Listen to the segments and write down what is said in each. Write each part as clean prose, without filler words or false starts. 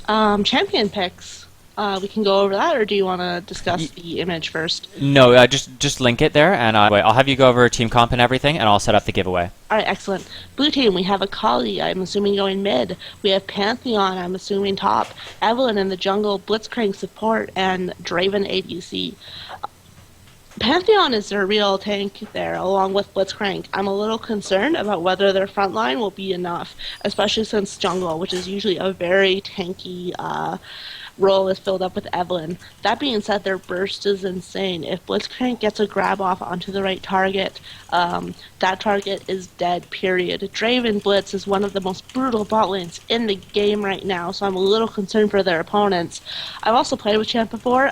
Champion picks. We can go over that, or do you want to discuss the image first? No, just link it there, and I'll have you go over team comp and everything, and I'll set up the giveaway. All right, excellent. Blue team, we have Akali, I'm assuming going mid. We have Pantheon, I'm assuming top. Evelyn in the jungle, Blitzcrank support, and Draven ADC. Pantheon is their real tank there, along with Blitzcrank. I'm a little concerned about whether their front line will be enough, especially since jungle, which is usually a very tanky role, is filled up with Evelyn. That being said, their burst is insane. If Blitzcrank gets a grab off onto the right target, that target is dead, period. Draven Blitz is one of the most brutal bot lanes in the game right now, so I'm a little concerned for their opponents. I've also played with Champ before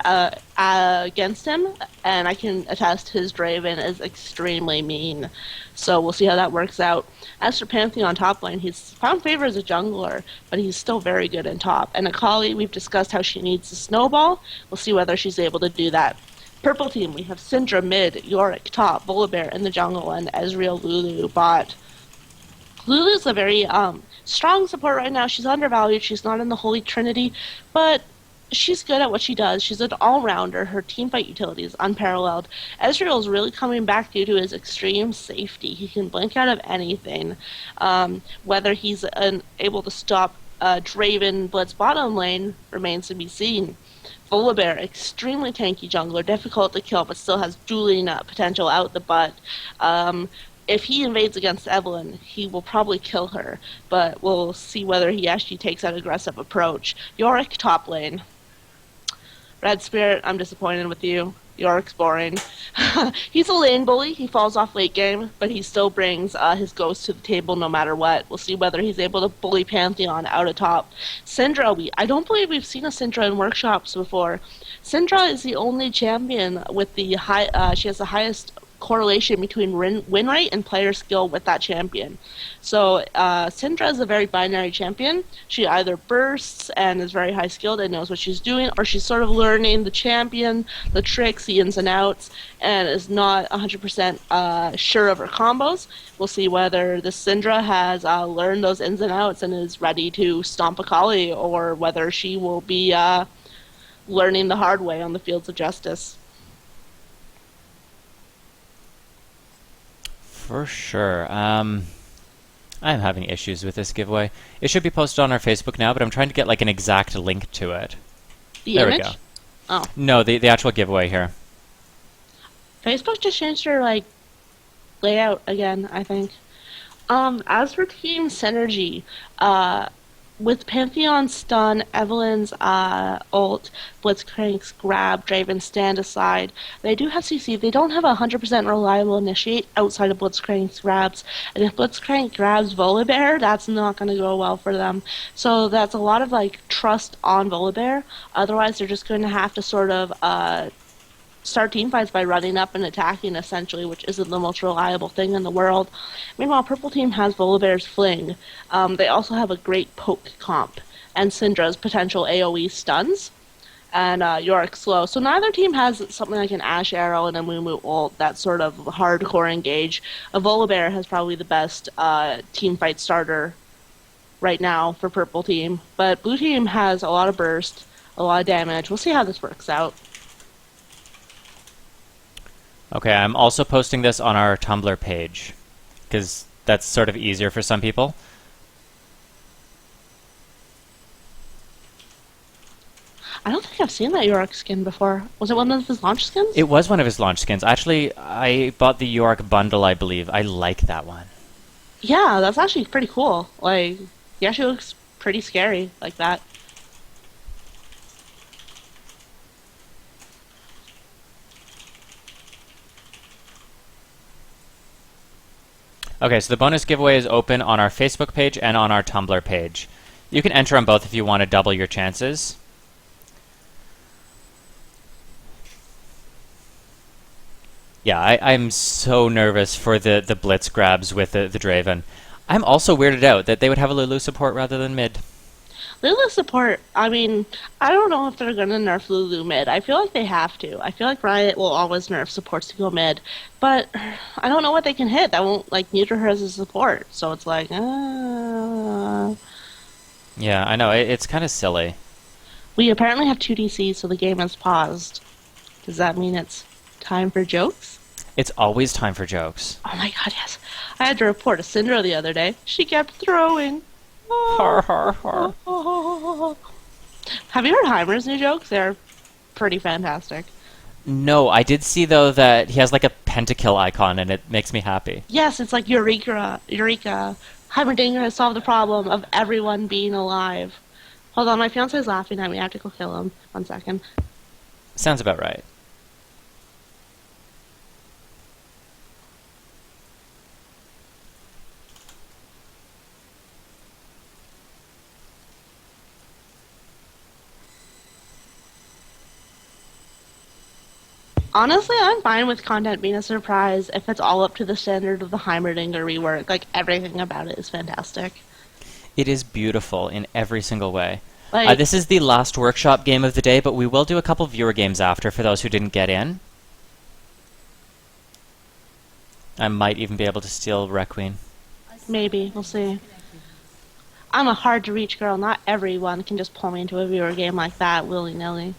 against him, and I can attest his Draven is extremely mean. So we'll see how that works out. As for Pantheon top lane, he's found favor as a jungler, but he's still very good in top. And Akali, we've discussed how she needs to snowball. We'll see whether she's able to do that. Purple team, we have Syndra mid, Yorick top, Volibear in the jungle, and Ezreal Lulu bot. Lulu's a very strong support right now. She's undervalued. She's not in the Holy Trinity, but she's good at what she does. She's an all-rounder. Her teamfight utility is unparalleled. Ezreal is really coming back due to his extreme safety. He can blink out of anything. Whether he's able to stop Draven Blitz bottom lane remains to be seen. Volibear, extremely tanky jungler, difficult to kill, but still has dueling potential out the butt. If he invades against Evelyn, he will probably kill her, but we'll see whether he actually takes that aggressive approach. Yorick top lane. Red Spirit, I'm disappointed with you. Yorick's boring. He's a lane bully. He falls off late game, but he still brings his ghost to the table no matter what. We'll see whether he's able to bully Pantheon out of top. Syndra, I don't believe we've seen a Syndra in workshops before. Syndra is the only champion with the she has the highest correlation between win rate and player skill with that champion. So Syndra is a very binary champion. She either bursts and is very high skilled and knows what she's doing, or she's sort of learning the champion, the tricks, the ins and outs, and is not 100% sure of her combos. We'll see whether this Syndra has learned those ins and outs and is ready to stomp Akali, or whether she will be learning the hard way on the fields of justice. For sure. I'm having issues with this giveaway. It should be posted on our Facebook now, but I'm trying to get like an exact link to it. The There image? we go. Oh. No, the actual giveaway here. Facebook just changed their layout again, I think. As for team synergy, with Pantheon stun, Evelyn's ult, Blitzcrank's grab, Draven stand aside, they do have CC. They don't have a 100% reliable initiate outside of Blitzcrank's grabs. And if Blitzcrank grabs Volibear, that's not going to go well for them. So that's a lot of trust on Volibear. Otherwise, they're just going to have to sort of start team fights by running up and attacking, essentially, which isn't the most reliable thing in the world. Meanwhile, Purple Team has Volibear's Fling. They also have a great poke comp, and Syndra's potential AoE stuns, and Yorick's slow. So neither team has something like an Ash Arrow and a Moo ult, that sort of hardcore engage. A Volibear has probably the best team fight starter right now for Purple Team, but Blue Team has a lot of burst, a lot of damage. We'll see how this works out. Okay, I'm also posting this on our Tumblr page, because that's sort of easier for some people. I don't think I've seen that Yorick skin before. Was it one of his launch skins? It was one of his launch skins. Actually, I bought the Yorick bundle, I believe. I like that one. Yeah, that's actually pretty cool. He actually looks pretty scary like that. Okay, so the bonus giveaway is open on our Facebook page and on our Tumblr page. You can enter on both if you want to double your chances. Yeah, I'm so nervous for the blitz grabs with the Draven. I'm also weirded out that they would have a Lulu support rather than mid. Lulu support, I mean, I don't know if they're going to nerf Lulu mid. I feel like they have to. I feel like Riot will always nerf supports to go mid. But I don't know what they can hit that won't, neuter her as a support. So it's Yeah, I know. It's kind of silly. We apparently have 2 DCs, so the game is paused. Does that mean it's time for jokes? It's always time for jokes. Oh my god, yes. I had to report a Syndra the other day. She kept throwing. Har har har. Have you heard Heimer's new jokes? They're pretty fantastic. No, I did see though that he has like a pentakill icon, and it makes me happy. Yes, it's like Eureka. Eureka. Heimerdinger has solved the problem of everyone being alive. Hold on, my fiance's laughing at me. I have to go kill him. 1 second. Sounds about right. Honestly, I'm fine with content being a surprise if it's all up to the standard of the Heimerdinger rework. Like, everything about it is fantastic. It is beautiful in every single way. Like, This is the last workshop game of the day, but we will do a couple viewer games after for those who didn't get in. I might even be able to steal Requiem. maybe. We'll see. I'm a hard-to-reach girl. Not everyone can just pull me into a viewer game like that willy-nilly.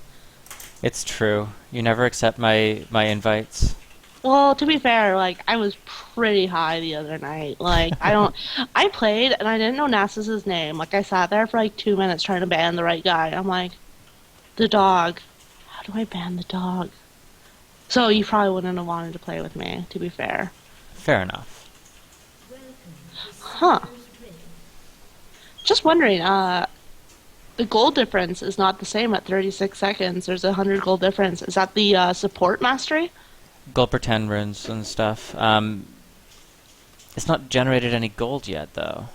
It's true. You never accept my invites. Well, to be fair, like, I was pretty high the other night. Like, I played and I didn't know Nasus's name. Like, I sat there for like 2 minutes trying to ban the right guy. I'm like, the dog. How do I ban the dog? So you probably wouldn't have wanted to play with me, to be fair. Fair enough. Huh. Just wondering, the gold difference is not the same at 36 seconds. There's a 100 gold difference. Is that the support mastery? Gold per 10 runes and stuff. It's not generated any gold yet, though.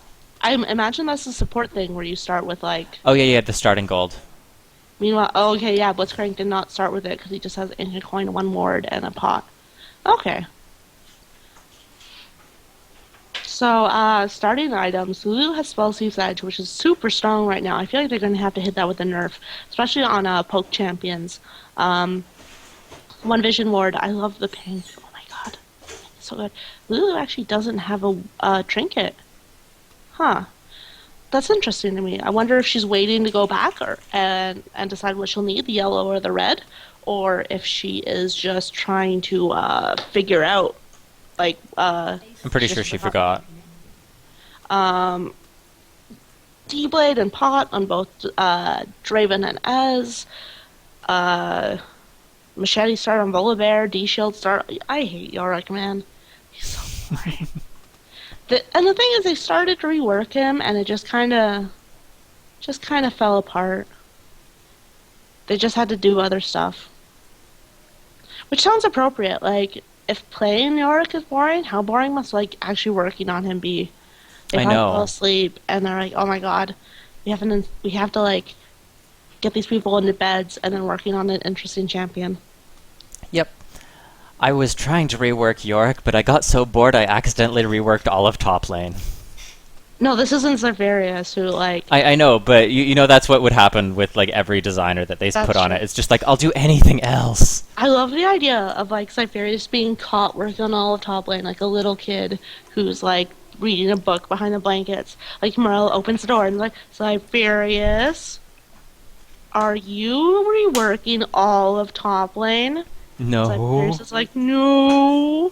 I imagine that's the support thing where you start with, like... Oh, yeah, the starting gold. Meanwhile, oh, okay, yeah, Blitzcrank did not start with it because he just has ancient coin, 1 ward, and a pot. Okay. So, starting items, Lulu has Spell Thief's Edge, which is super strong right now. I feel like they're going to have to hit that with a nerf, especially on poke champions. One Vision Ward, I love the ping. Oh my god, it's so good. Lulu actually doesn't have a trinket. Huh. That's interesting to me. I wonder if she's waiting to go back and decide what she'll need, the yellow or the red, or if she is just trying to figure out, like, I'm pretty sure she forgot. D-Blade and Pot on both Draven and Ez. Machete start on Volibear, D-Shield start... I hate Yorick, man. He's so boring. And the thing is, they started to rework him, and it just kind of fell apart. They just had to do other stuff. Which sounds appropriate. Like, if playing Yorick is boring, how boring must, like, actually working on him be? They I probably know. fall asleep, and they're like, oh my god, we have to, like, get these people into beds, and then working on an interesting champion. Yep. I was trying to rework Yorick, but I got so bored I accidentally reworked all of top lane. No, this isn't Zephyrius, who, like... I know, but you know that's what would happen with like every designer that they That's put on true. it. It's just like, I'll do anything else. I love the idea of, like, Zephyrius being caught working on all of top lane, like a little kid who's, like, reading a book behind the blankets. Like, Morel opens the door and, like, Zephyrius, are you reworking all of top lane? No. Zephyrius is like, no.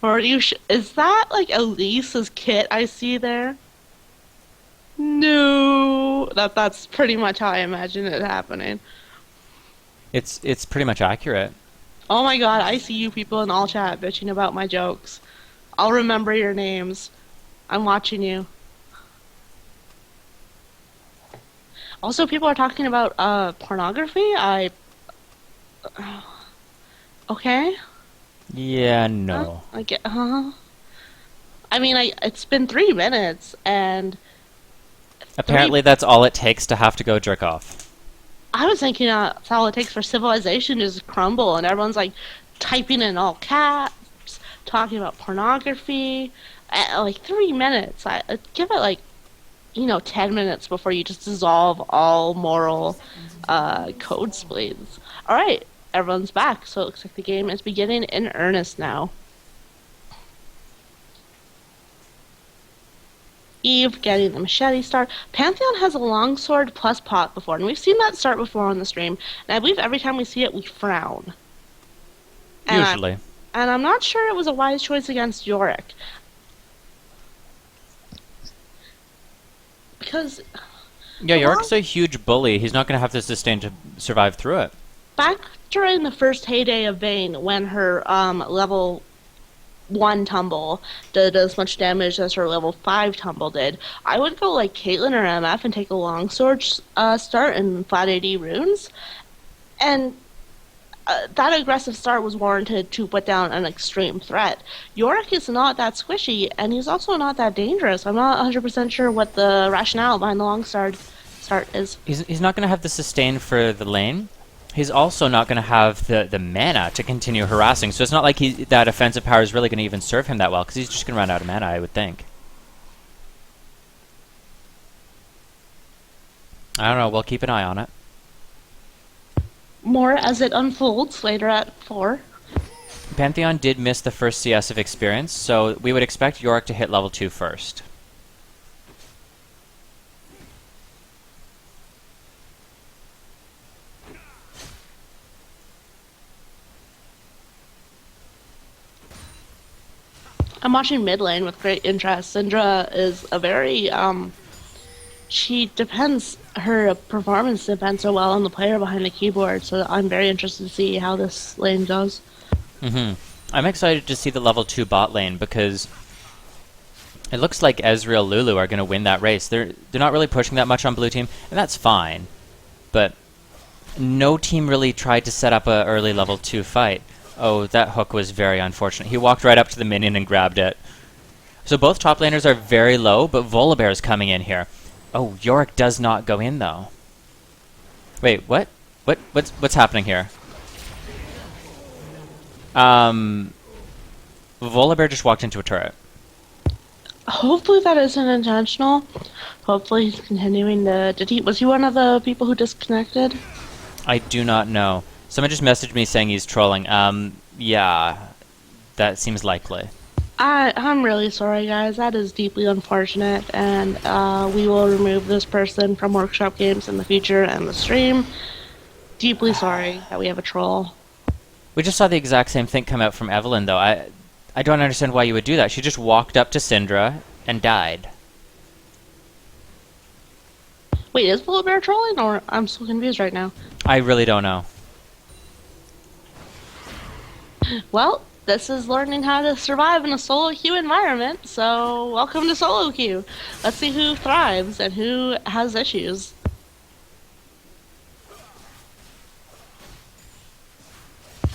Or is that, like, Elise's kit I see there? No. That's pretty much how I imagine it happening. It's pretty much accurate. Oh my god, I see you people in all chat bitching about my jokes. I'll remember your names. I'm watching you. Also, people are talking about pornography. Okay. Yeah, no. I get. I mean, it's been 3 minutes, and Apparently that's all it takes to have to go jerk off. I was thinking that's all it takes for civilization to just crumble, and everyone's like typing in all caps, talking about pornography. Like 3 minutes. I'd give it like 10 minutes before you just dissolve all moral code splits. All right, everyone's back, so it looks like the game is beginning in earnest now. Eve getting the machete start. Pantheon has a longsword plus pot before, and we've seen that start before on the stream. And I believe every time we see it, we frown. And I'm Usually. and I'm not sure it was a wise choice against Yorick because Yeah, the long Yorick's a huge bully. He's not going to have the sustain to survive through it. back during the first heyday of Vayne, when her level 1 tumble did as much damage as her level 5 tumble did, I would go like Caitlyn or MF and take a longsword start and flat AD runes. And that aggressive start was warranted to put down an extreme threat. Yorick is not that squishy, and he's also not that dangerous. I'm not 100% sure what the rationale behind the long start is. He's not going to have the sustain for the lane. He's also not going to have the mana to continue harassing, so it's not like that offensive power is really going to even serve him that well, because he's just going to run out of mana, I would think. I don't know, we'll keep an eye on it. More as it unfolds later at 4. Pantheon did miss the first CS of experience, so we would expect Yorick to hit level 2 first. I'm watching mid lane with great interest. Syndra is a very she depends her performance depends so well on the player behind the keyboard, so I'm very interested to see how this lane goes. I'm excited to see the level 2 bot lane, because it looks like Ezreal Lulu are going to win that race. They're not really pushing that much on blue team, and that's fine. But no team really tried to set up a early level 2 fight. Oh, that hook was very unfortunate. He walked right up to the minion and grabbed it. So both top laners are very low, but Volibear's coming in here. Oh, Yorick does not go in, though. Wait, what? What's happening here? Volibear just walked into a turret. Hopefully that isn't intentional. Hopefully he's continuing to... was he one of the people who disconnected? I do not know. Someone just messaged me saying he's trolling. Yeah, that seems likely. I'm really sorry, guys. That is deeply unfortunate, and we will remove this person from Workshop Games in the future and the stream. Deeply sorry that we have a troll. We just saw the exact same thing come out from Evelyn, though. I don't understand why you would do that. She just walked up to Syndra and died. Wait, is Volibear trolling, or I'm so confused right now? I really don't know. Well, this is learning how to survive in a solo queue environment, so welcome to solo queue. Let's see who thrives and who has issues.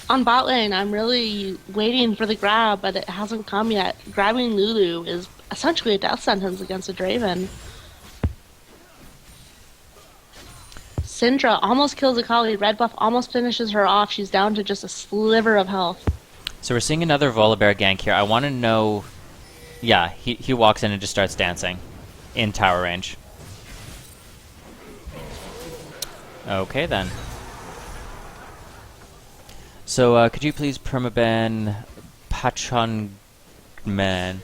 On bot lane, I'm really waiting for the grab, but it hasn't come yet. Grabbing Lulu is essentially a death sentence against a Draven. Syndra almost kills Akali. Red buff almost finishes her off. She's down to just a sliver of health. So we're seeing another Volibear gank here. I want to know... Yeah, he walks in and just starts dancing. In tower range. Okay, then. So, could you please permaban Pachon Man?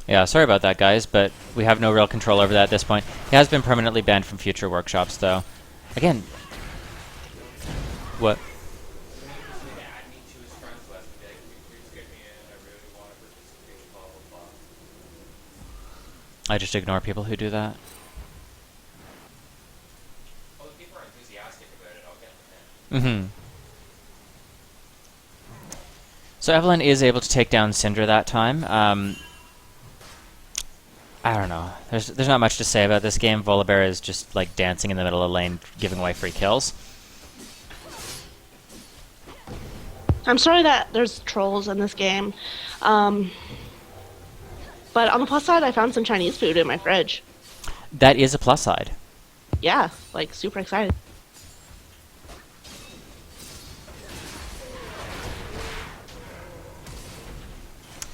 Yeah, sorry about that, guys, but we have no real control over that at this point. He has been permanently banned from future workshops, though. Again... What? I just ignore people who do that. Well, if people are enthusiastic about it, I'll get them in. Mm-hmm. So Evelyn is able to take down Syndra that time. I don't know. There's not much to say about this game. Volibear is just like dancing in the middle of the lane, giving away free kills. I'm sorry that there's trolls in this game. But on the plus side, I found some Chinese food in my fridge. That is a plus side. Yeah, like super excited.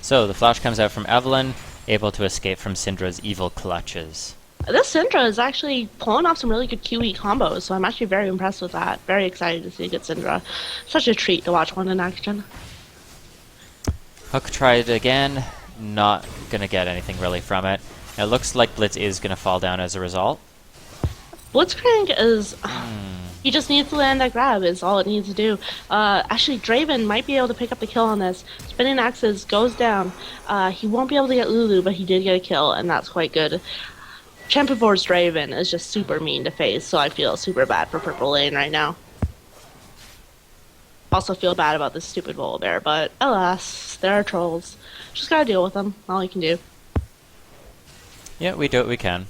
So the flash comes out from Evelyn, able to escape from Syndra's evil clutches. This Syndra is actually pulling off some really good QE combos, so I'm actually very impressed with that. Very excited to see a good Syndra. Such a treat to watch one in action. Hook tried again, not gonna get anything really from it. It looks like Blitz is gonna fall down as a result. Blitzcrank is... He just needs to land that grab is all it needs to do. Actually, Draven might be able to pick up the kill on this. Spinning Axes goes down. He won't be able to get Lulu, but he did get a kill, and that's quite good. Champion Force Draven is just super mean to face, so I feel super bad for purple lane right now. Also feel bad about this stupid Volibear, but alas, there are trolls. Just gotta deal with them. All you can do. Yeah, we do what we can.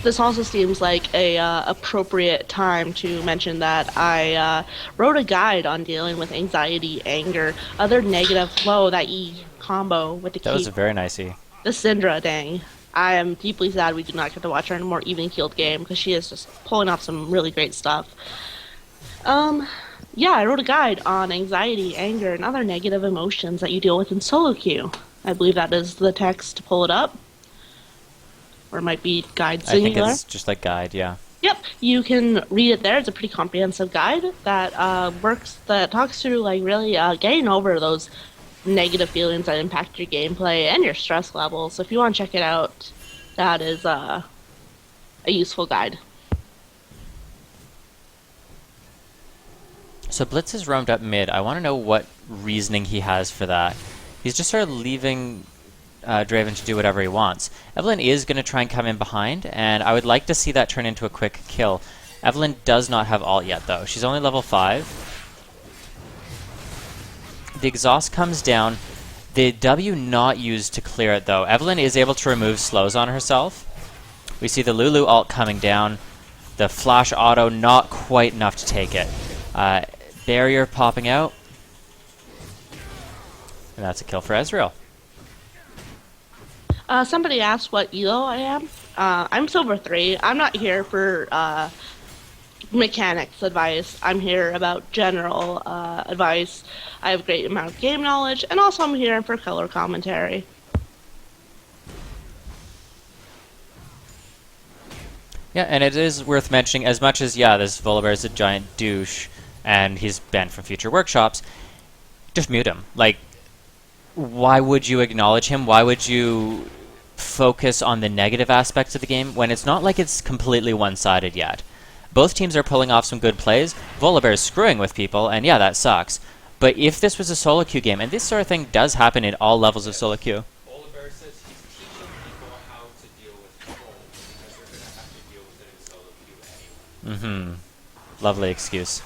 This also seems like a appropriate time to mention that I wrote a guide on dealing with anxiety, anger, other negative flow, that E combo with the That was key. a very nice E. The Syndra, dang. I am deeply sad we do not get to watch her in a more even-keeled game, because she is just pulling off some really great stuff. Yeah, I wrote a guide on anxiety, anger, and other negative emotions that you deal with in solo queue. I believe that is the text to pull it up. Or it might be guide I think singular. it's just like guide, yeah. Yep, you can read it there. It's a pretty comprehensive guide that that talks through like really getting over those negative feelings that impact your gameplay and your stress levels. So if you want to check it out, that is a useful guide. So Blitz has roamed up mid. I want to know what reasoning he has for that. He's just sort of leaving Draven to do whatever he wants. Evelyn is going to try and come in behind, and I would like to see that turn into a quick kill. Evelyn does not have ult yet, though. She's only level 5. The exhaust comes down. The W not used to clear it, though. Evelyn is able to remove slows on herself. We see the Lulu ult coming down. The flash auto not quite enough to take it. Barrier popping out. And that's a kill for Ezreal. Somebody asked what elo I am. I'm Silver 3. I'm not here for mechanics advice. I'm here about general advice. I have a great amount of game knowledge, and also I'm here for color commentary. Yeah, and it is worth mentioning, as much as, yeah, this Volibear is a giant douche, and he's banned from future workshops, just mute him. Like, why would you acknowledge him? Why would you focus on the negative aspects of the game when it's not like it's completely one-sided yet? Both teams are pulling off some good plays. Volibear is screwing with people, and yeah, that sucks. But if this was a solo queue game, and this sort of thing does happen in all levels of solo queue. Oliver says he's teaching people how to deal with trolls because they're going to have to deal with it in solo queue anyway. Lovely excuse.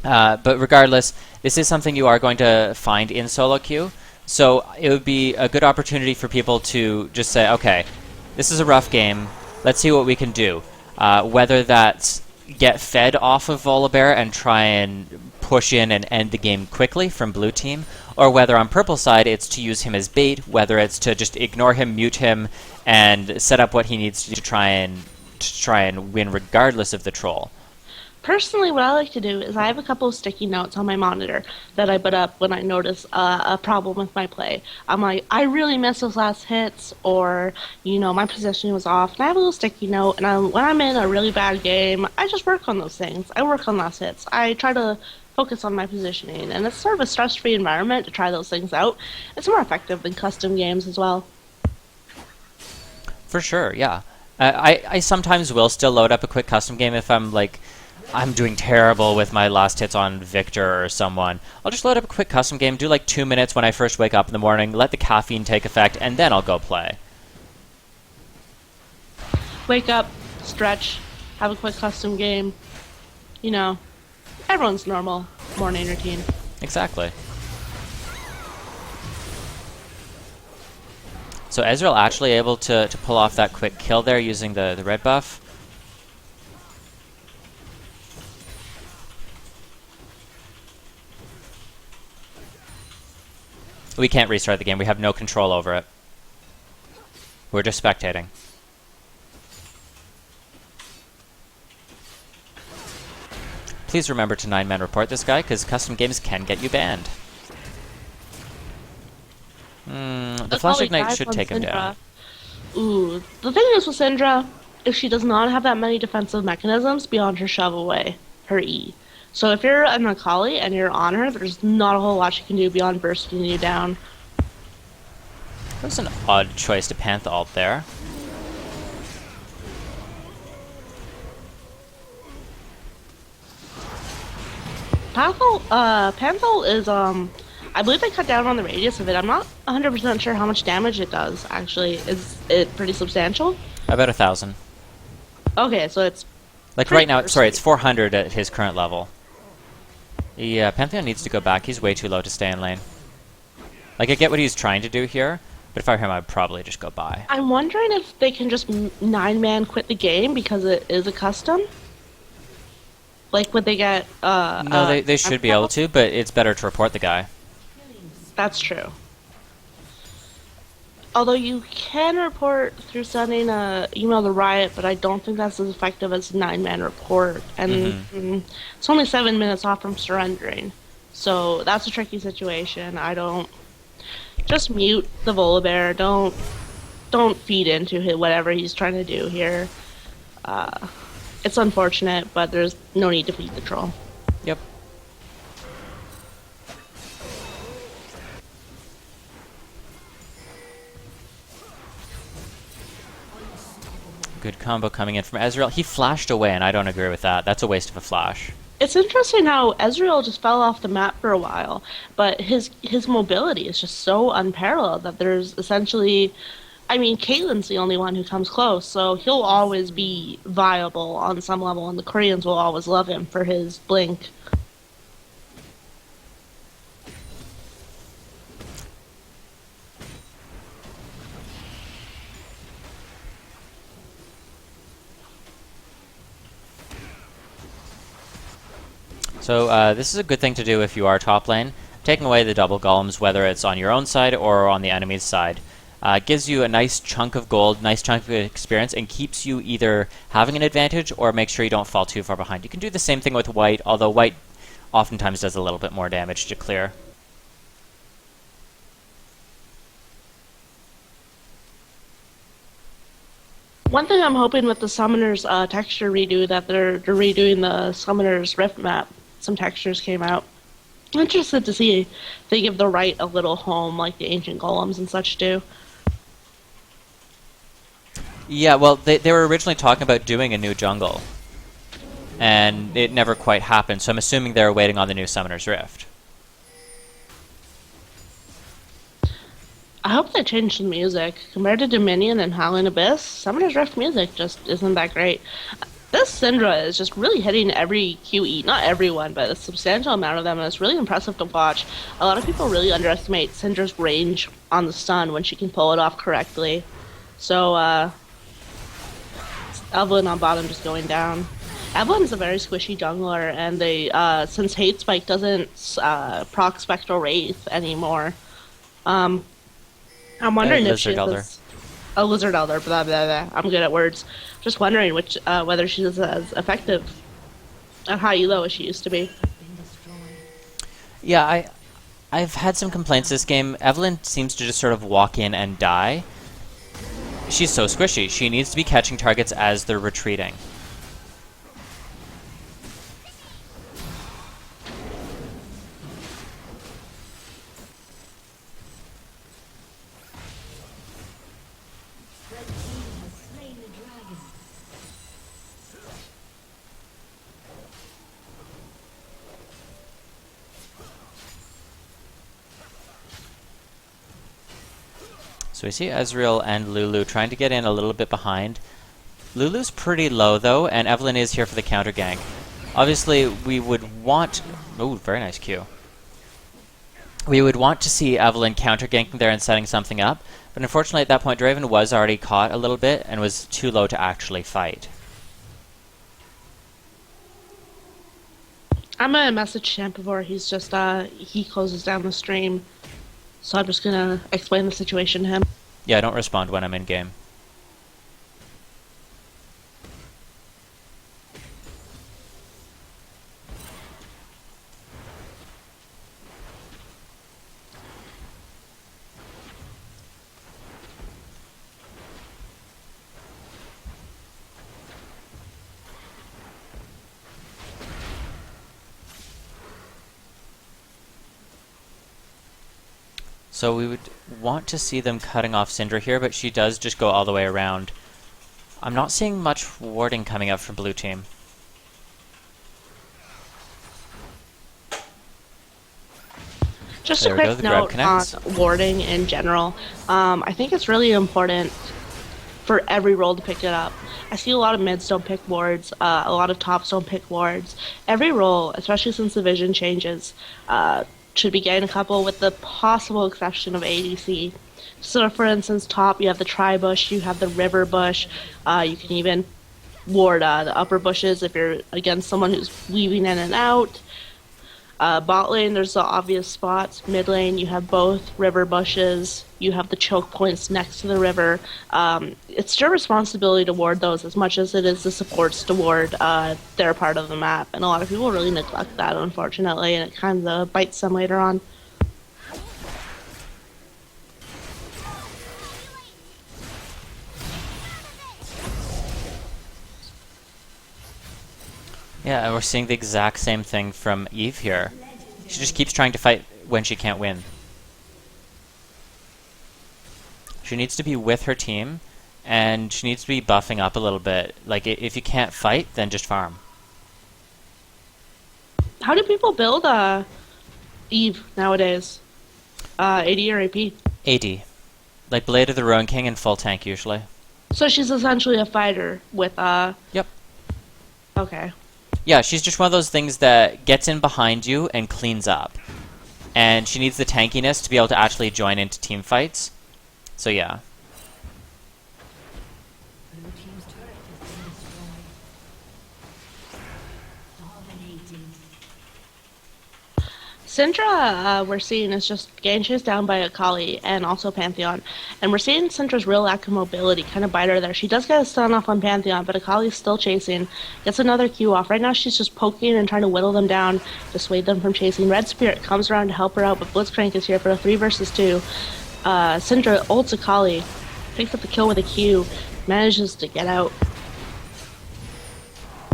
But regardless, this is something you are going to find in solo queue. So it would be a good opportunity for people to just say, okay, this is a rough game. Let's see what we can do. Whether that's get fed off of Volibear and try and push in and end the game quickly from blue team, or whether on purple side it's to use him as bait, whether it's to just ignore him, mute him, and set up what he needs to try and win regardless of the troll. Personally, what I like to do is I have a couple of sticky notes on my monitor that I put up when I notice a problem with my play. I'm like, I really missed those last hits, or, you know, my positioning was off. And I have a little sticky note, and when I'm in a really bad game, I just work on those things. I work on last hits. I try to focus on my positioning, and it's sort of a stress-free environment to try those things out. It's more effective than custom games as well. For sure, yeah. I sometimes will still load up a quick custom game if I'm like, I'm doing terrible with my last hits on Victor or someone. I'll just load up a quick custom game, do like 2 minutes when I first wake up in the morning, let the caffeine take effect, and then I'll go play. Wake up, stretch, have a quick custom game. You know, everyone's normal morning routine. Exactly. So Ezreal actually able to pull off that quick kill there using the red buff. We can't restart the game. We have no control over it. We're just spectating. Please remember to 9-man report this guy, because custom games can get you banned. The Flash Akali Ignite dies should on take him Syndra. down. Ooh, the thing is with Syndra, if she does not have that many defensive mechanisms beyond her shove away, her E. So if you're an Akali and you're on her, there's not a whole lot she can do beyond bursting you down. That was an odd choice to Panth ult there. Panthol is, I believe they cut down on the radius of it. I'm not 100% sure how much damage it does, actually. Is it pretty substantial? About 1,000. Okay, so it's... Like pretty right now, sorry, it's bursty. 400 at his current level. Yeah, Pantheon needs to go back. He's way too low to stay in lane. Like, I get what he's trying to do here, but if I were him, I'd probably just go by. I'm wondering if they can just 9-man quit the game because it is a custom? Like, would they get, No, they should be able to, but it's better to report the guy. That's true. Although you can report through sending a email to Riot, but I don't think that's as effective as a 9-man report. And it's only 7 minutes off from surrendering. So that's a tricky situation. I don't... Just mute the Volibear. Don't feed into whatever he's trying to do here. It's unfortunate, but there's no need to feed the troll. Yep. Good combo coming in from Ezreal. He flashed away, and I don't agree with that. That's a waste of a flash. It's interesting how Ezreal just fell off the map for a while, but his mobility is just so unparalleled that there's essentially... I mean, Caitlyn's the only one who comes close, so he'll always be viable on some level, and the Koreans will always love him for his blink. So this is a good thing to do if you are top lane. Taking away the double golems, whether it's on your own side or on the enemy's side, gives you a nice chunk of gold, nice chunk of experience, and keeps you either having an advantage or make sure you don't fall too far behind. You can do the same thing with white, although white oftentimes does a little bit more damage to clear. One thing I'm hoping with the Summoner's texture redo, that they're redoing the Summoner's Rift map. Some textures came out. I'm interested to see if they give the right a little home like the Ancient Golems and such do. Yeah, well, they were originally talking about doing a new jungle, and it never quite happened, so I'm assuming they're waiting on the new Summoner's Rift. I hope they change the music. Compared to Dominion and Howling Abyss, Summoner's Rift music just isn't that great. This Syndra is just really hitting every QE. Not everyone, but a substantial amount of them, and it's really impressive to watch. A lot of people really underestimate Syndra's range on the stun when she can pull it off correctly. So, Evelyn on bottom just going down. Evelyn's a very squishy jungler, and they, since Hate Spike doesn't proc Spectral Wraith anymore, I'm wondering if Lizard Elder. a Lizard Elder, blah, blah, blah. I'm good at words. Just wondering whether she's as effective at high elo as she used to be. Yeah, I've had some complaints this game. Evelyn seems to just sort of walk in and die. She's so squishy. She needs to be catching targets as they're retreating. So we see Ezreal and Lulu trying to get in a little bit behind. Lulu's pretty low though, and Evelyn is here for the counter gank. Obviously, we would want... Oh, very nice Q. We would want to see Evelyn counter ganking there and setting something up, but unfortunately at that point Draven was already caught a little bit and was too low to actually fight. I'm gonna message Champ before he's just, he closes down the stream. So I'm just gonna explain the situation to him. Yeah, I don't respond when I'm in game. So we would want to see them cutting off Syndra here, but she does just go all the way around. I'm not seeing much warding coming up from blue team. Just There a we go, quick the grab note connects. on warding in general. I think it's really important for every role to pick it up. I see a lot of mids don't pick wards, a lot of tops don't pick wards. Every role, especially since the vision changes, should be getting a couple with the possible exception of ADC. So for instance, top, you have the tri-bush, you have the river bush, you can even ward the upper bushes if you're against someone who's weaving in and out. Bot lane, there's the obvious spots. Mid lane, you have both river bushes. You have the choke points next to the river. It's your responsibility to ward those as much as it is the supports to ward their part of the map. And a lot of people really neglect that, unfortunately, and it kind of bites them later on. Yeah, and we're seeing the exact same thing from Eve here. She just keeps trying to fight when she can't win. She needs to be with her team, and she needs to be buffing up a little bit. Like, if you can't fight, then just farm. How do people build Eve nowadays? AD or AP? AD. Like Blade of the Ruin King and full tank, usually. So she's essentially a fighter with Yep. Okay. Yeah, she's just one of those things that gets in behind you and cleans up. And she needs the tankiness to be able to actually join into team fights. So yeah. Blue team's turret has been destroyed. Dominating. Syndra, we're seeing is just getting chased down by Akali and also Pantheon. And we're seeing Syndra's real lack of mobility kind of bite her there. She does get a stun off on Pantheon, but Akali's still chasing. Gets another Q off. Right now she's just poking and trying to whittle them down, dissuade them from chasing. Red Spirit comes around to help her out, but Blitzcrank is here for a 3 versus 2. Syndra ults Akali, picks up the kill with a Q, manages to get out.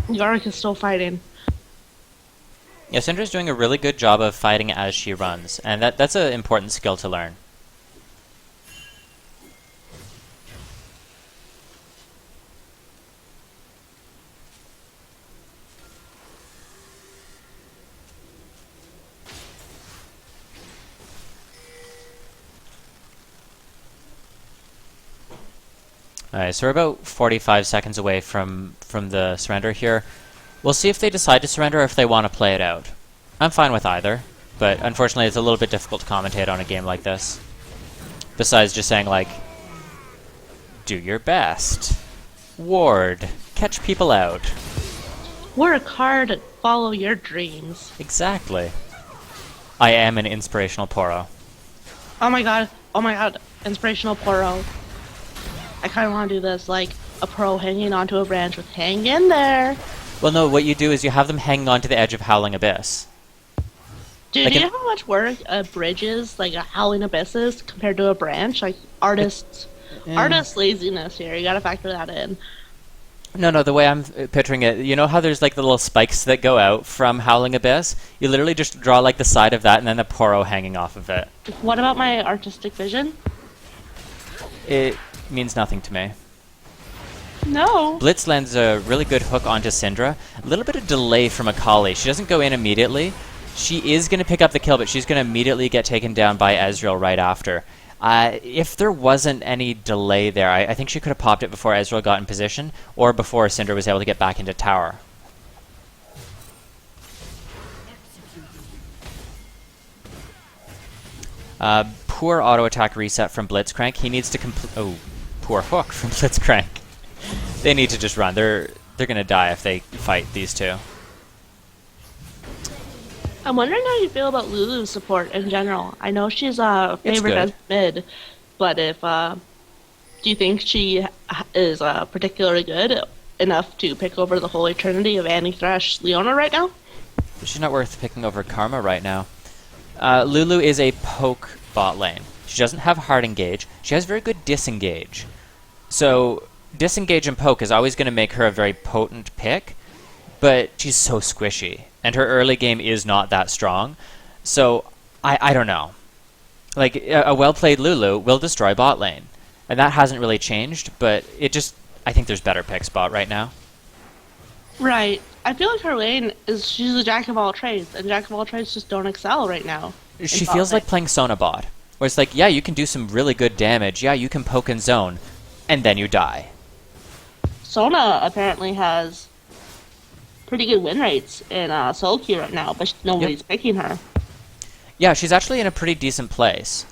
Yorick is still fighting. Yeah, Syndra's doing a really good job of fighting as she runs, and that's an important skill to learn. Alright, so we're about 45 seconds away from the surrender here. We'll see if they decide to surrender or if they want to play it out. I'm fine with either, but unfortunately it's a little bit difficult to commentate on a game like this. Besides just saying, like, do your best. Ward. Catch people out. Work hard and follow your dreams. Exactly. I am an inspirational Poro. Oh my god, inspirational Poro. I kind of want to do this like a pro hanging onto a branch with hang in there. Well, no, what you do is you have them hanging onto the edge of Howling Abyss. Dude, Like do you know how much work a bridge is, like a Howling Abyss is, compared to a branch? Like, artist laziness here, you gotta factor that in. No, the way I'm picturing it, you know how there's like the little spikes that go out from Howling Abyss? You literally just draw like the side of that and then a Poro hanging off of it. What about my artistic vision? It means nothing to me. No. Blitz lands a really good hook onto Syndra. A little bit of delay from Akali. She doesn't go in immediately. She is going to pick up the kill, but she's going to immediately get taken down by Ezreal right after. If there wasn't any delay there, I think she could have popped it before Ezreal got in position, or before Syndra was able to get back into tower. Poor auto attack reset from Blitzcrank. He needs to complete. Oh, poor hook from Blitzcrank. They need to just run. They're gonna die if they fight these two. I'm wondering how you feel about Lulu's support in general. I know she's favored good. as mid, but if do you think she is particularly good enough to pick over the whole eternity of Annie Thresh Leona right now? She's not worth picking over Karma right now. Lulu is a poke bot lane. She doesn't have hard engage. She has very good disengage. So disengage and poke is always going to make her a very potent pick, but she's so squishy, and her early game is not that strong. So I don't know. Like, a well-played Lulu will destroy bot lane. And that hasn't really changed, but I think there's better picks bot right now. Right. I feel like her lane she's a jack of all trades, and jack of all trades just don't excel right now. She feels like playing Sona bot, where it's like, yeah, you can do some really good damage, yeah, you can poke and zone, and then you die. Sona apparently has pretty good win rates in solo queue right now, but nobody's picking her. Yeah, she's actually in a pretty decent place,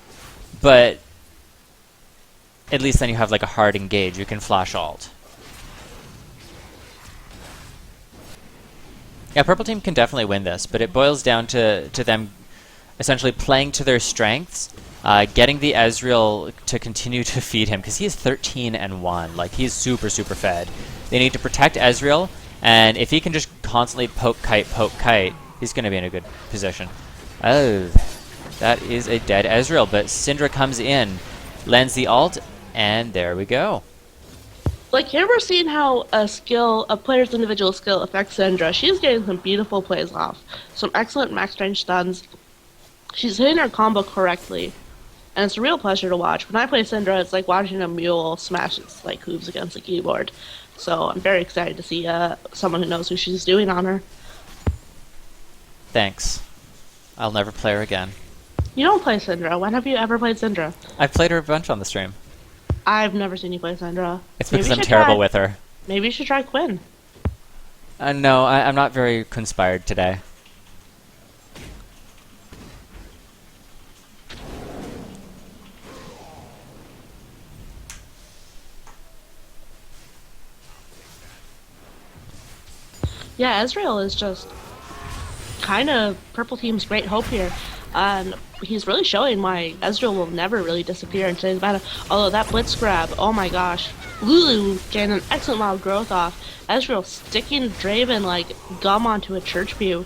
but at least then you have like a hard engage, you can flash alt. Yeah, purple team can definitely win this, but it boils down to them essentially playing to their strengths, getting the Ezreal to continue to feed him, because he is 13-1. Like, he's super, super fed. They need to protect Ezreal, and if he can just constantly poke kite, he's going to be in a good position. Oh, that is a dead Ezreal, but Syndra comes in, lands the ult, and there we go. Like, here we're seeing how a player's individual skill affects Syndra. She's getting some beautiful plays off. Some excellent max range stuns. She's hitting her combo correctly. And it's a real pleasure to watch. When I play Syndra, it's like watching a mule smash its like hooves against the keyboard. So I'm very excited to see someone who knows who she's doing on her. Thanks. I'll never play her again. You don't play Syndra. When have you ever played Syndra? I've played her a bunch on the stream. I've never seen you play Syndra. It's because I'm terrible with her. Maybe you should try Quinn. No, I'm not very conspired today. Yeah, Ezreal is just kind of Purple Team's great hope here. And he's really showing why Ezreal will never really disappear in today's meta. Although that blitz grab, oh my gosh. Lulu getting an excellent amount of growth off. Ezreal sticking Draven like gum onto a church pew.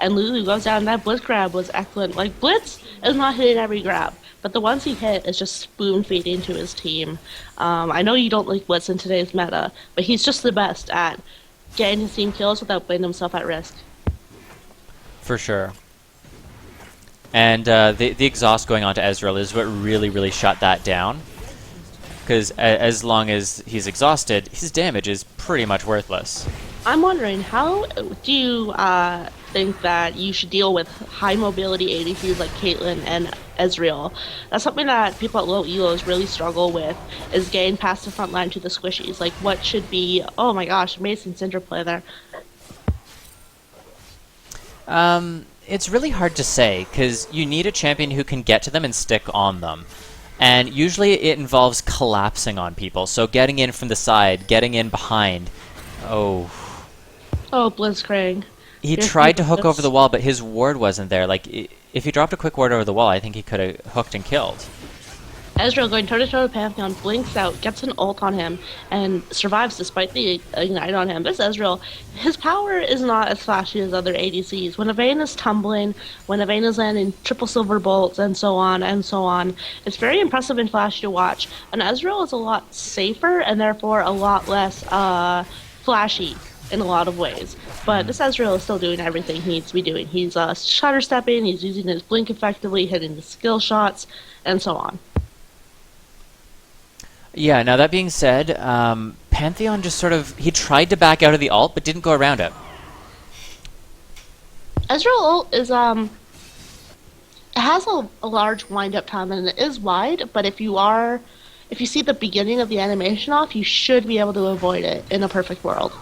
And Lulu goes down, and that blitz grab was excellent. Like, Blitz is not hitting every grab, but the ones he hit is just spoon-feeding to his team. I know you don't like Blitz in today's meta, but he's just the best at getting his team kills without putting himself at risk. For sure. And the exhaust going on to Ezreal is what really, really shut that down. Because as long as he's exhausted, his damage is pretty much worthless. I'm wondering, how do you think that you should deal with high mobility ADCs like Caitlyn and Ezreal? That's something that people at low elos really struggle with, is getting past the front line to the squishies. Like, what should be... Oh my gosh, amazing Syndra play there. It's really hard to say, because you need a champion who can get to them and stick on them. And usually it involves collapsing on people, so getting in from the side, getting in behind. Oh, Blitzcrank. he tried to hook over the wall, but his ward wasn't there. Like, if he dropped a quick ward over the wall, I think he could have hooked and killed. Ezreal going toe-to-toe with Pantheon, blinks out, gets an ult on him, and survives despite the ignite on him. This Ezreal, his power is not as flashy as other ADCs. When a Vayne is tumbling, when a Vayne is landing triple silver bolts, and so on, it's very impressive and flashy to watch. And Ezreal is a lot safer, and therefore a lot less flashy in a lot of ways. But this Ezreal is still doing everything he needs to be doing. He's shutter stepping, he's using his blink effectively, hitting the skill shots, and so on. Yeah, now that being said, Pantheon just sort of... He tried to back out of the ult, but didn't go around it. Ezreal ult is, it has a large wind-up time, and it is wide, but if you see the beginning of the animation off, you should be able to avoid it in a perfect world.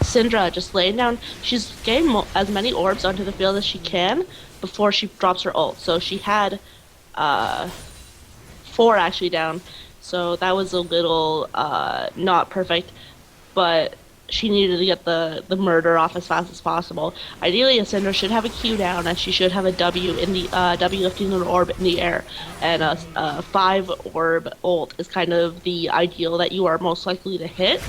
Syndra just laying down. She's getting as many orbs onto the field as she can before she drops her ult. So she had 4 actually down. So that was a little not perfect, but she needed to get the murder off as fast as possible. Ideally, a Syndra should have a Q down, and she should have a W in the W lifting an orb in the air. And a 5 orb ult is kind of the ideal that you are most likely to hit.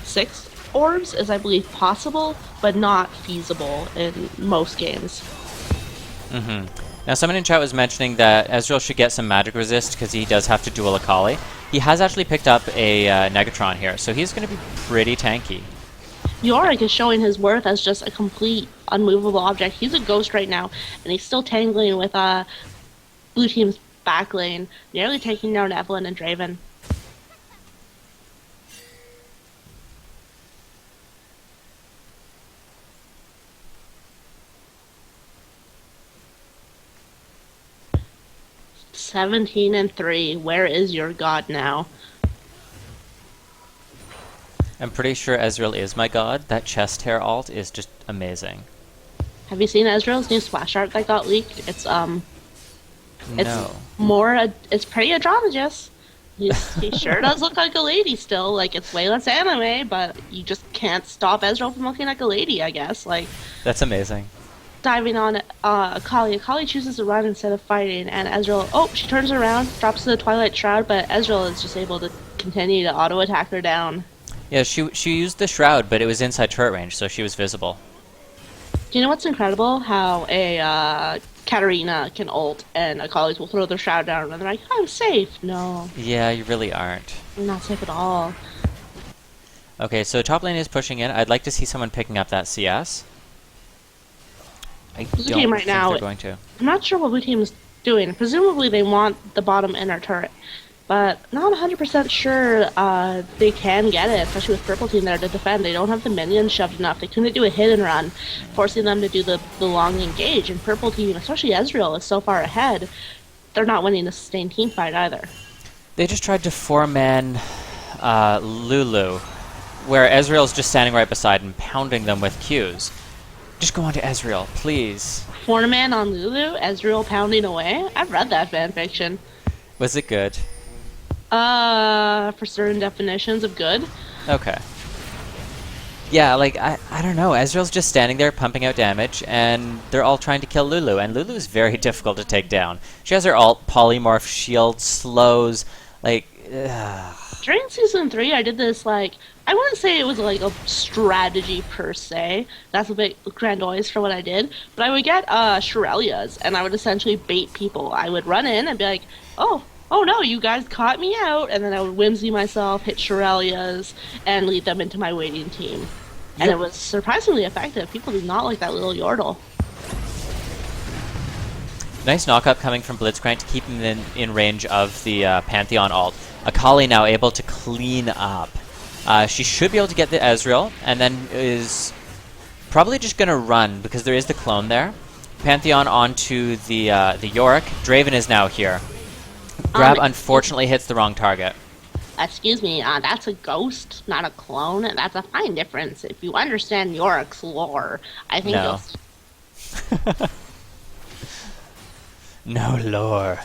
6 orbs is, I believe, possible, but not feasible in most games. Mm-hmm. Now, someone in chat was mentioning that Ezreal should get some magic resist because he does have to duel Akali. He has actually picked up a Negatron here, so he's going to be pretty tanky. Yorick is showing his worth as just a complete, unmovable object. He's a ghost right now, and he's still tangling with blue team's back lane, nearly taking down Evelyn and Draven. "17-3. Where is your god now?" I'm pretty sure Ezreal is my god. That chest hair alt is just amazing. Have you seen Ezreal's new splash art that got leaked? It's No. it's pretty androgynous. He sure does look like a lady still. Like, it's way less anime, but you just can't stop Ezreal from looking like a lady, I guess. Like, That's amazing. diving on Akali. Akali chooses to run instead of fighting, and Ezreal, oh, she turns around, drops to the Twilight Shroud, but Ezreal is just able to continue to auto-attack her down. Yeah, she used the shroud, but it was inside turret range, so she was visible. Do you know what's incredible? How a Katarina can ult, and Akali's will throw their shroud down, and they're like, I'm safe. No, Yeah, you really aren't. I'm not safe at all. Okay, so top lane is pushing in. I'd like to see someone picking up that CS. I Blue don't team right think now- they're going to. I'm not sure what blue team is doing. Presumably they want the bottom inner turret, but not 100% sure they can get it, especially with purple team there to defend. They don't have the minions shoved enough. They couldn't do a hit and run, forcing them to do the long engage. And purple team, especially Ezreal, is so far ahead, they're not winning the sustained team fight either. They just tried to four-man Lulu, where Ezreal's just standing right beside and pounding them with Qs. Just go on to Ezreal, please. 4-man on Lulu, Ezreal pounding away? I've read that fanfiction. Was it good? For certain definitions of good. Okay. Yeah, like, I don't know. Ezreal's just standing there pumping out damage, and they're all trying to kill Lulu, and Lulu's very difficult to take down. She has her alt, polymorph, shield, slows, like, ugh. During season 3, I did this, like, I wouldn't say it was like a strategy per se. That's a bit grandiose for what I did. But I would get Shirelias, and I would essentially bait people. I would run in and be like, oh no, you guys caught me out. And then I would whimsy myself, hit Shirelias, and lead them into my waiting team. And it was surprisingly effective. People did not like that little Yordle. Nice knock-up coming from Blitzcrank to keep him in range of the Pantheon alt. Akali now able to clean up. She should be able to get the Ezreal, and then is probably just going to run, because there is the clone there. Pantheon onto the Yorick. Draven is now here. Grab unfortunately hits the wrong target. Excuse me, that's a ghost, not a clone. That's a fine difference. If you understand Yorick's lore, I think No. you'll... No lore.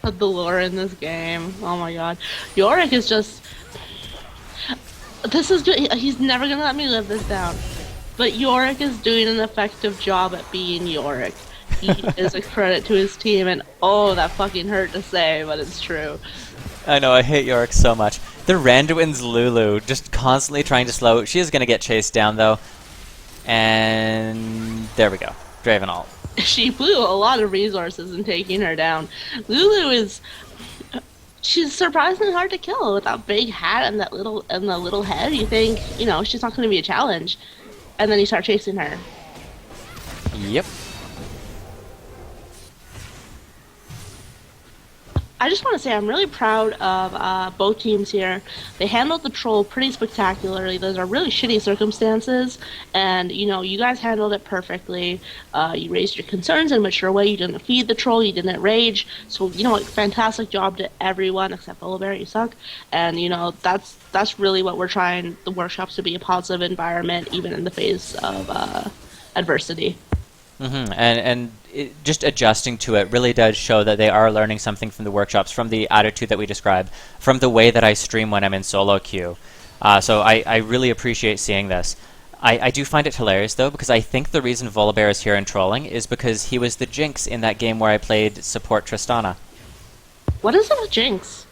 The lore in this game. Oh my god. Yorick is just... This is good. He's never gonna let me live this down. But Yorick is doing an effective job at being Yorick. He is a credit to his team, and oh, that fucking hurt to say, but it's true. I know, I hate Yorick so much. The Randuin's Lulu, just constantly trying to slow. She is going to get chased down, though. And there we go. Draven ult. She blew a lot of resources in taking her down. Lulu is... She's surprisingly hard to kill with that big hat and the little head. You think, she's not going to be a challenge. And then you start chasing her. Yep. I just want to say I'm really proud of both teams here. They handled the troll pretty spectacularly. Those are really shitty circumstances, and you guys handled it perfectly. You raised your concerns in a mature way. You didn't feed the troll. You didn't rage. So fantastic job to everyone except Bear. You suck. And that's really what we're trying the workshops to be, a positive environment even in the face of adversity. Mm-hmm. And just adjusting to it really does show that they are learning something from the workshops, from the attitude that we described, from the way that I stream when I'm in solo queue. So I really appreciate seeing this. I do find it hilarious, though, because I think the reason Volibear is here and trolling is because he was the Jinx in that game where I played support Tristana. What is it with Jinx?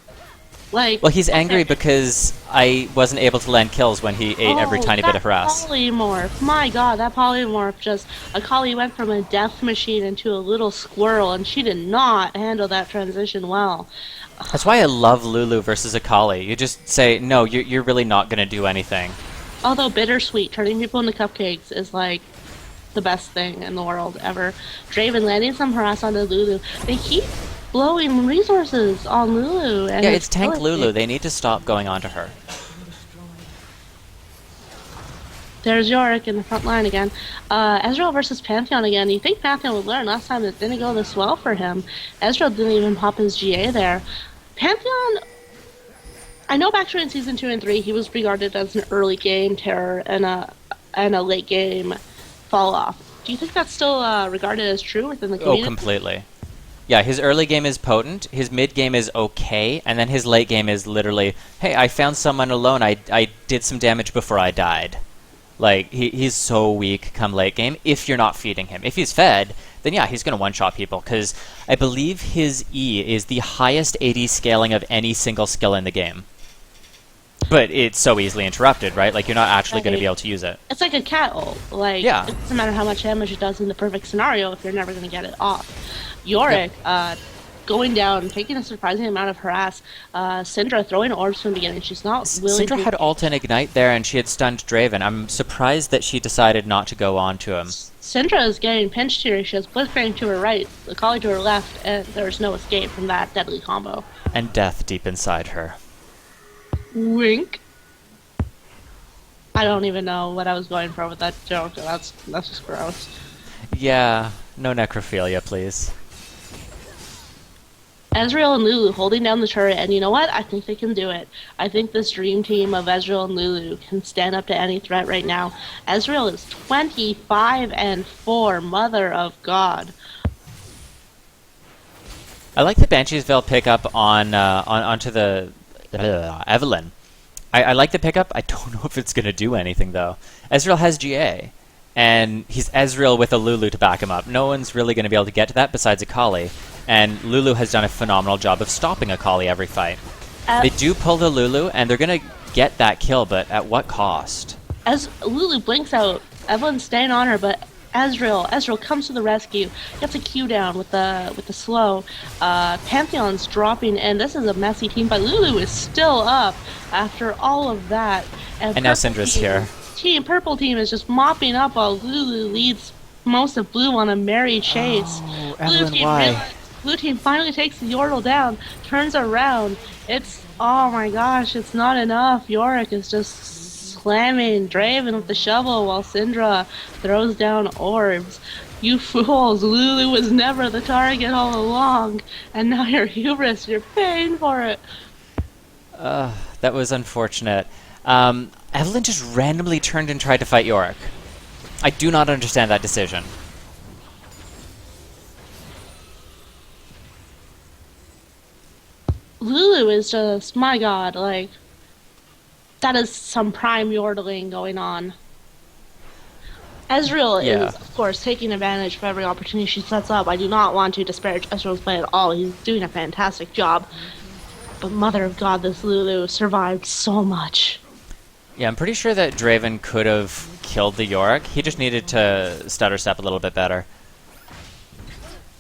Well, he's angry because I wasn't able to land kills when he ate every tiny bit of harass. Polymorph. My god, that polymorph just... Akali went from a death machine into a little squirrel, and she did not handle that transition well. That's why I love Lulu versus Akali. You just say, no, you're really not going to do anything. Although bittersweet, turning people into cupcakes is like the best thing in the world ever. Draven landing some harass onto Lulu. They keep blowing resources on Lulu, and Yeah, it's tank killing Lulu. me. They need to stop going on to her. There's Yorick in the front line again. Ezreal versus Pantheon again. You think Pantheon would learn? Last time it didn't go this well for him. Ezreal didn't even pop his GA there. Pantheon, I know back during Season 2 and 3, he was regarded as an early game terror and a late game fall off. Do you think that's still regarded as true within the community? Oh, completely. Yeah, his early game is potent, his mid game is okay, and then his late game is literally, hey, I found someone alone, I did some damage before I died. Like, he's so weak come late game if you're not feeding him. If he's fed, then yeah, he's going to one-shot people, because I believe his E is the highest AD scaling of any single skill in the game. But it's so easily interrupted, right? Like, you're not actually going to be able to use it. It's like a cat ult. Like, Yeah. it doesn't matter how much damage it does in the perfect scenario if you're never going to get it off. Yorick, going down, taking a surprising amount of harass. Syndra throwing orbs from the beginning. She's not willing Syndra to... had ult and ignite there, and she had stunned Draven. I'm surprised that she decided not to go on to him. Syndra is getting pinched here. She has Blitzcrank to her right, the Collie to her left, and there's no escape from that deadly combo. And death deep inside her. Wink. I don't even know what I was going for with that joke. That's just gross. Yeah, no necrophilia, please. Ezreal and Lulu holding down the turret, and you know what? I think they can do it. I think this dream team of Ezreal and Lulu can stand up to any threat right now. Ezreal is 25-4, mother of God. I like the Banshee's Veil pickup onto the Evelynn. I like the pickup. I don't know if it's going to do anything, though. Ezreal has GA, and he's Ezreal with a Lulu to back him up. No one's really going to be able to get to that besides Akali, and Lulu has done a phenomenal job of stopping Akali every fight. They do pull the Lulu, and they're going to get that kill, but at what cost? As Lulu blinks out, Evelyn's staying on her, but Ezreal comes to the rescue, gets a Q down with the slow. Pantheon's dropping, and this is a messy team, but Lulu is still up after all of that. And now Syndra's here. Purple team is just mopping up while Lulu leads most of blue on a merry chase. Oh, Evelynn, why? Blue team finally takes the Yordle down, turns around. Oh my gosh, it's not enough. Yorick is just slamming Draven with the shovel while Syndra throws down orbs. You fools, Lulu was never the target all along, and now you're hubris, you're paying for it. That was unfortunate. Evelynn just randomly turned and tried to fight Yorick. I do not understand that decision. Lulu is just, my god, like, that is some prime yordling going on. Ezreal Yeah. is, of course, taking advantage of every opportunity she sets up. I do not want to disparage Ezreal's play at all. He's doing a fantastic job. But mother of God, this Lulu survived so much. Yeah, I'm pretty sure that Draven could have killed the Yorick. He just needed to stutter step a little bit better.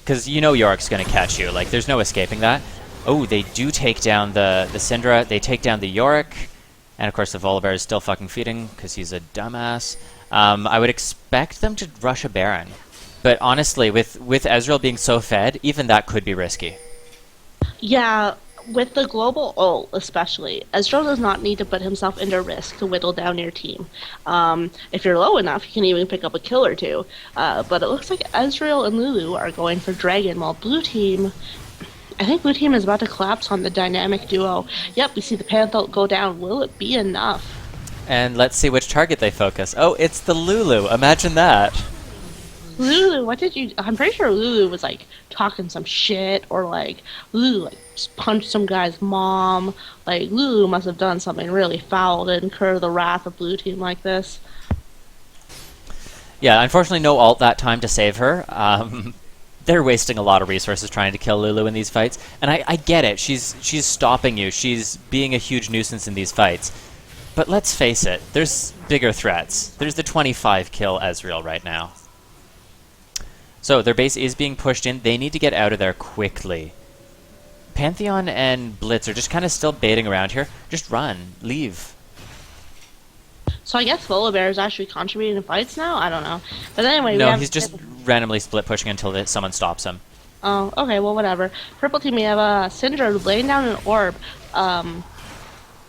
Because you know Yorick's going to catch you. Like, there's no escaping that. Oh, they do take down the Syndra. They take down the Yorick. And, of course, the Volibear is still fucking feeding because he's a dumbass. I would expect them to rush a Baron. But honestly, with Ezreal being so fed, even that could be risky. Yeah, with the global ult especially, Ezreal does not need to put himself into risk to whittle down your team. If you're low enough, you can even pick up a kill or two. But it looks like Ezreal and Lulu are going for Dragon, while blue team... I think blue team is about to collapse on the dynamic duo. Yep, we see the Panther go down. Will it be enough? And let's see which target they focus. Oh, it's the Lulu. Imagine that. Lulu, what did you... I'm pretty sure Lulu was, like, talking some shit, or, like, Lulu, like, just punched some guy's mom. Like, Lulu must have done something really foul to incur the wrath of blue team like this. Yeah, unfortunately no ult that time to save her. They're wasting a lot of resources trying to kill Lulu in these fights. And I get it. She's stopping you. She's being a huge nuisance in these fights. But let's face it, there's bigger threats. There's the 25 kill Ezreal right now. So their base is being pushed in. They need to get out of there quickly. Pantheon and Blitz are just kind of still baiting around here. Just run. Leave. So I guess Volibear is actually contributing to fights now? I don't know. But anyway, we No, have... he's just randomly split pushing until someone stops him. Oh, okay, well, whatever. Purple team, we have Syndra laying down an orb.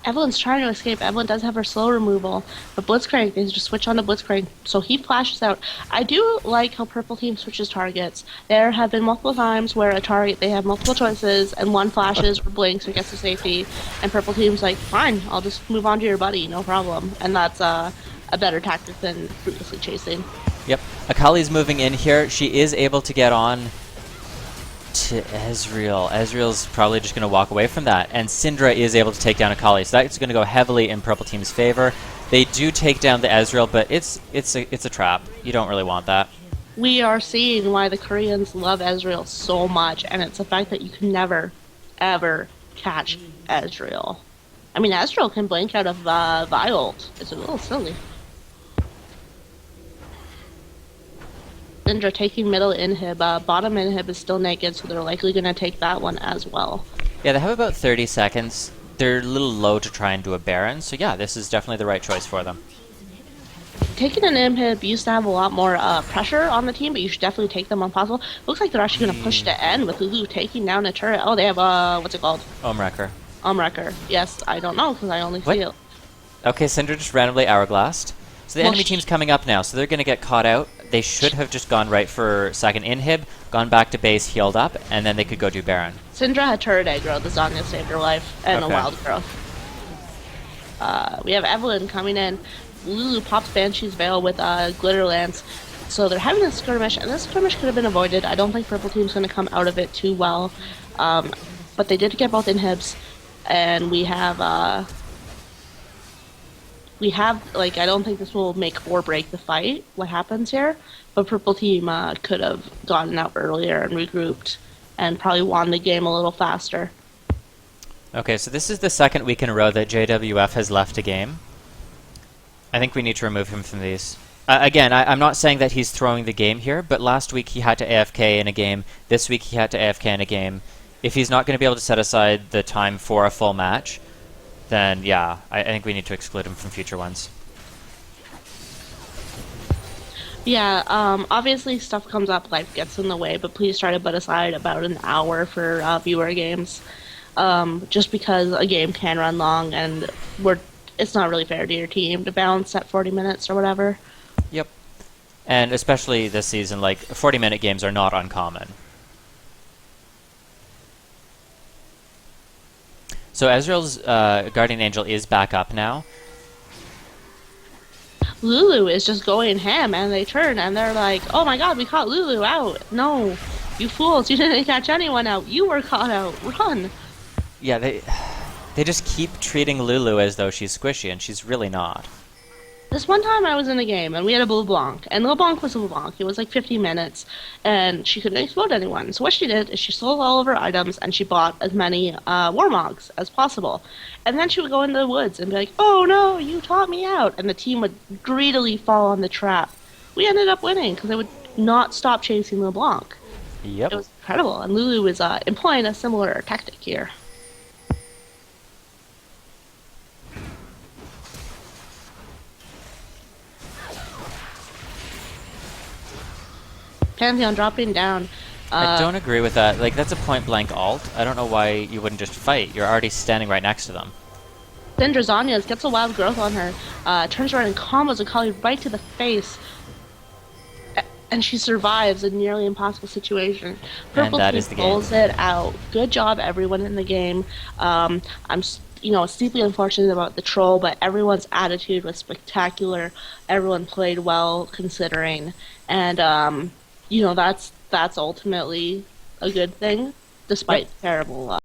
Evelyn's trying to escape. Evelyn does have her slow removal, but Blitzcrank, they just switch on to Blitzcrank, so he flashes out. I do like how Purple Team switches targets. There have been multiple times where a target, they have multiple choices, and one flashes or blinks or gets to safety, and Purple Team's like, fine, I'll just move on to your buddy, no problem. And that's a better tactic than fruitlessly chasing. Yep. Akali's moving in here. She is able to get on to Ezreal. Ezreal's probably just going to walk away from that, and Syndra is able to take down Akali, so that's going to go heavily in Purple Team's favor. They do take down the Ezreal, but it's a trap. You don't really want that. We are seeing why the Koreans love Ezreal so much, and it's the fact that you can never, ever catch Ezreal. I mean, Ezreal can blink out of Viol. It's a little silly. Syndra taking middle inhib. Bottom inhib is still naked, so they're likely going to take that one as well. Yeah, they have about 30 seconds. They're a little low to try and do a Baron, so yeah, this is definitely the right choice for them. Taking an inhib used to have a lot more pressure on the team, but you should definitely take them when possible. Looks like they're actually going to push to end with Lulu taking down a turret. Oh, they have, what's it called? Omwrecker. Omwrecker. Yes, I don't know, because I only see it. Okay, Syndra just randomly hourglassed. So the enemy team's coming up now, so they're going to get caught out. They should have just gone right for second inhib, gone back to base, healed up, and then they could go do Baron. Syndra had turret aggro. The Zanya saved her life, and a wild growth. We have Evelyn coming in. Lulu pops Banshee's Veil with Glitter Lance. So they're having a skirmish, and this skirmish could have been avoided. I don't think Purple Team's going to come out of it too well. But they did get both inhibs, and we have, like, I don't think this will make or break the fight, what happens here. But Purple Team could have gotten out earlier and regrouped, and probably won the game a little faster. Okay, so this is the second week in a row that JWF has left a game. I think we need to remove him from these. Again, I'm not saying that he's throwing the game here, but last week he had to AFK in a game. This week he had to AFK in a game. If he's not going to be able to set aside the time for a full match, then yeah, I think we need to exclude him from future ones. Yeah, obviously stuff comes up, life gets in the way, but please try to put aside about an hour for viewer games. Just because a game can run long, and it's not really fair to your team to balance at 40 minutes or whatever. Yep. And especially this season, like, 40-minute games are not uncommon. So Ezreal's Guardian Angel is back up now. Lulu is just going ham, and they turn, and they're like, oh my god, we caught Lulu out. No, you fools, you didn't catch anyone out. You were caught out. Run. Yeah, they just keep treating Lulu as though she's squishy, and she's really not. This one time I was in a game, and we had a Blue Blanc, and LeBlanc was LeBlanc. It was like 15 minutes, and she couldn't explode anyone. So what she did is she sold all of her items, and she bought as many Warmogs as possible. And then she would go into the woods and be like, oh no, you taught me out. And the team would greedily fall on the trap. We ended up winning, because they would not stop chasing LeBlanc. Yep. It was incredible, and Lulu is employing a similar tactic here. Pantheon dropping down. I don't agree with that. Like, that's a point-blank ult. I don't know why you wouldn't just fight. You're already standing right next to them. Syndra Zanya's gets a wild growth on her. Turns around and combos Akali right to the face. And she survives a nearly impossible situation. Purple that team is the game. pulls it out. Good job, everyone in the game. I'm deeply unfortunate about the troll, but everyone's attitude was spectacular. Everyone played well, considering. And, that's ultimately a good thing, despite terrible